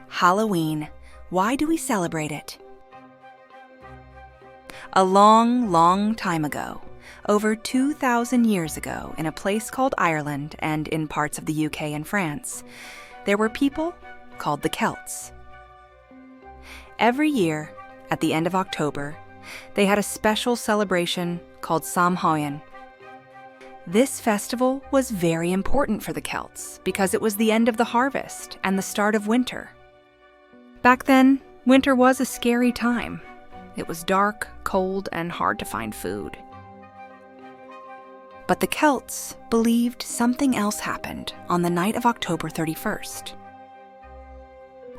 Halloween. Why do we celebrate it? A long, long time ago, over 2,000 years ago, in a place called Ireland and in parts of the UK and France, there were people called the Celts. Every year, at the end of October, they had a special celebration called Samhain. This festival was very important for the Celts because it was the end of the harvest and the start of winter. Back then, winter was a scary time. It was dark, cold, and hard to find food. But the Celts believed something else happened on the night of October 31st.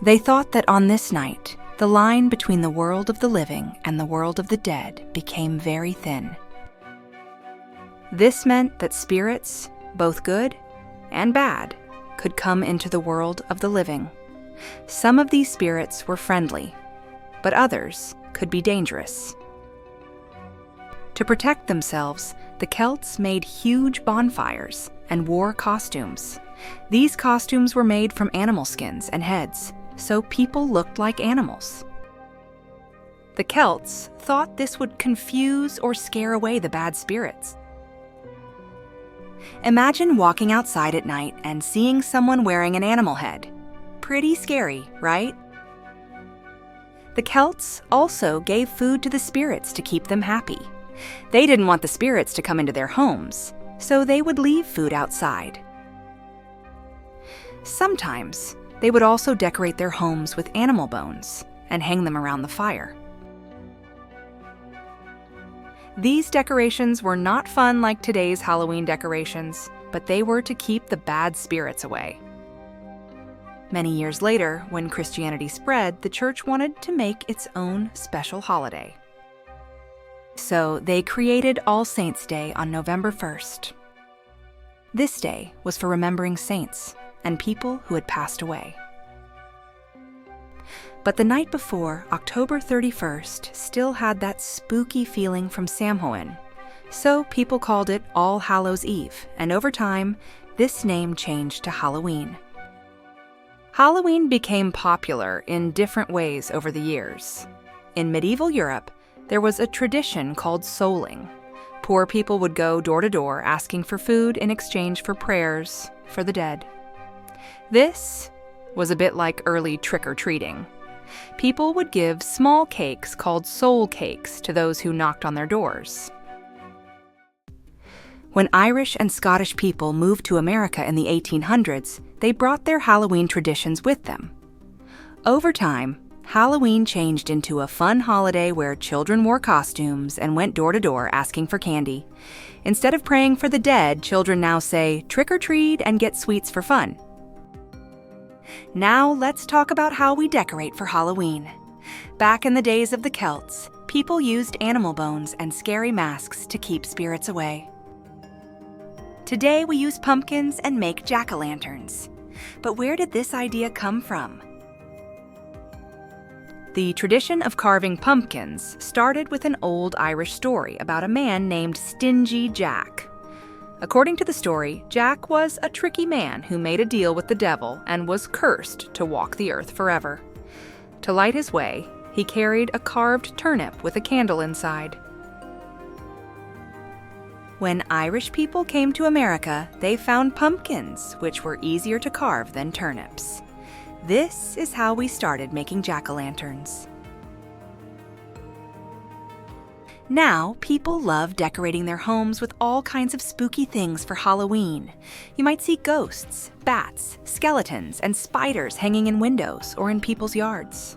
They thought that on this night, the line between the world of the living and the world of the dead became very thin. This meant that spirits, both good and bad, could come into the world of the living. Some of these spirits were friendly, but others could be dangerous. To protect themselves, the Celts made huge bonfires and wore costumes. These costumes were made from animal skins and heads, so people looked like animals. The Celts thought this would confuse or scare away the bad spirits. Imagine walking outside at night and seeing someone wearing an animal head. Pretty scary, right? The Celts also gave food to the spirits to keep them happy. They didn't want the spirits to come into their homes, so they would leave food outside. Sometimes, they would also decorate their homes with animal bones and hang them around the fire. These decorations were not fun like today's Halloween decorations, but they were to keep the bad spirits away. Many years later, when Christianity spread, the church wanted to make its own special holiday. So they created All Saints' Day on November 1st. This day was for remembering saints and people who had passed away. But the night before, October 31st, still had that spooky feeling from Samhain, so people called it All Hallows' Eve, and over time, this name changed to Halloween. Halloween became popular in different ways over the years. In medieval Europe, there was a tradition called souling. Poor people would go door to door asking for food in exchange for prayers for the dead. This was a bit like early trick-or-treating. People would give small cakes called soul cakes to those who knocked on their doors. When Irish and Scottish people moved to America in the 1800s, they brought their Halloween traditions with them. Over time, Halloween changed into a fun holiday where children wore costumes and went door to door asking for candy. Instead of praying for the dead, children now say, "Trick or treat and get sweets for fun." Now let's talk about how we decorate for Halloween. Back in the days of the Celts, people used animal bones and scary masks to keep spirits away. Today we use pumpkins and make jack-o'-lanterns. But where did this idea come from? The tradition of carving pumpkins started with an old Irish story about a man named Stingy Jack. According to the story, Jack was a tricky man who made a deal with the devil and was cursed to walk the earth forever. To light his way, he carried a carved turnip with a candle inside. When Irish people came to America, they found pumpkins, which were easier to carve than turnips. This is how we started making jack-o'-lanterns. Now, people love decorating their homes with all kinds of spooky things for Halloween. You might see ghosts, bats, skeletons, and spiders hanging in windows or in people's yards.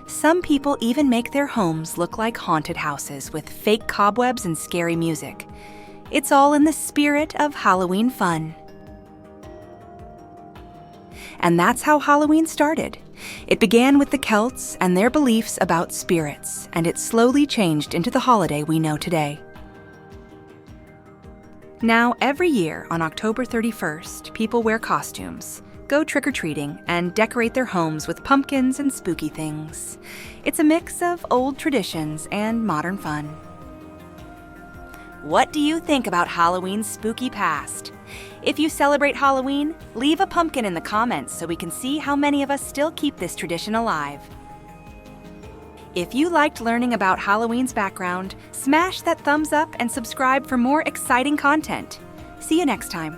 Some people even make their homes look like haunted houses with fake cobwebs and scary music. It's all in the spirit of Halloween fun. And that's how Halloween started. It began with the Celts and their beliefs about spirits, and it slowly changed into the holiday we know today. Now, every year on October 31st, people wear costumes, go trick-or-treating, and decorate their homes with pumpkins and spooky things. It's a mix of old traditions and modern fun. What do you think about Halloween's spooky past? If you celebrate Halloween, leave a pumpkin in the comments so we can see how many of us still keep this tradition alive. If you liked learning about Halloween's background, smash that thumbs up and subscribe for more exciting content. See you next time.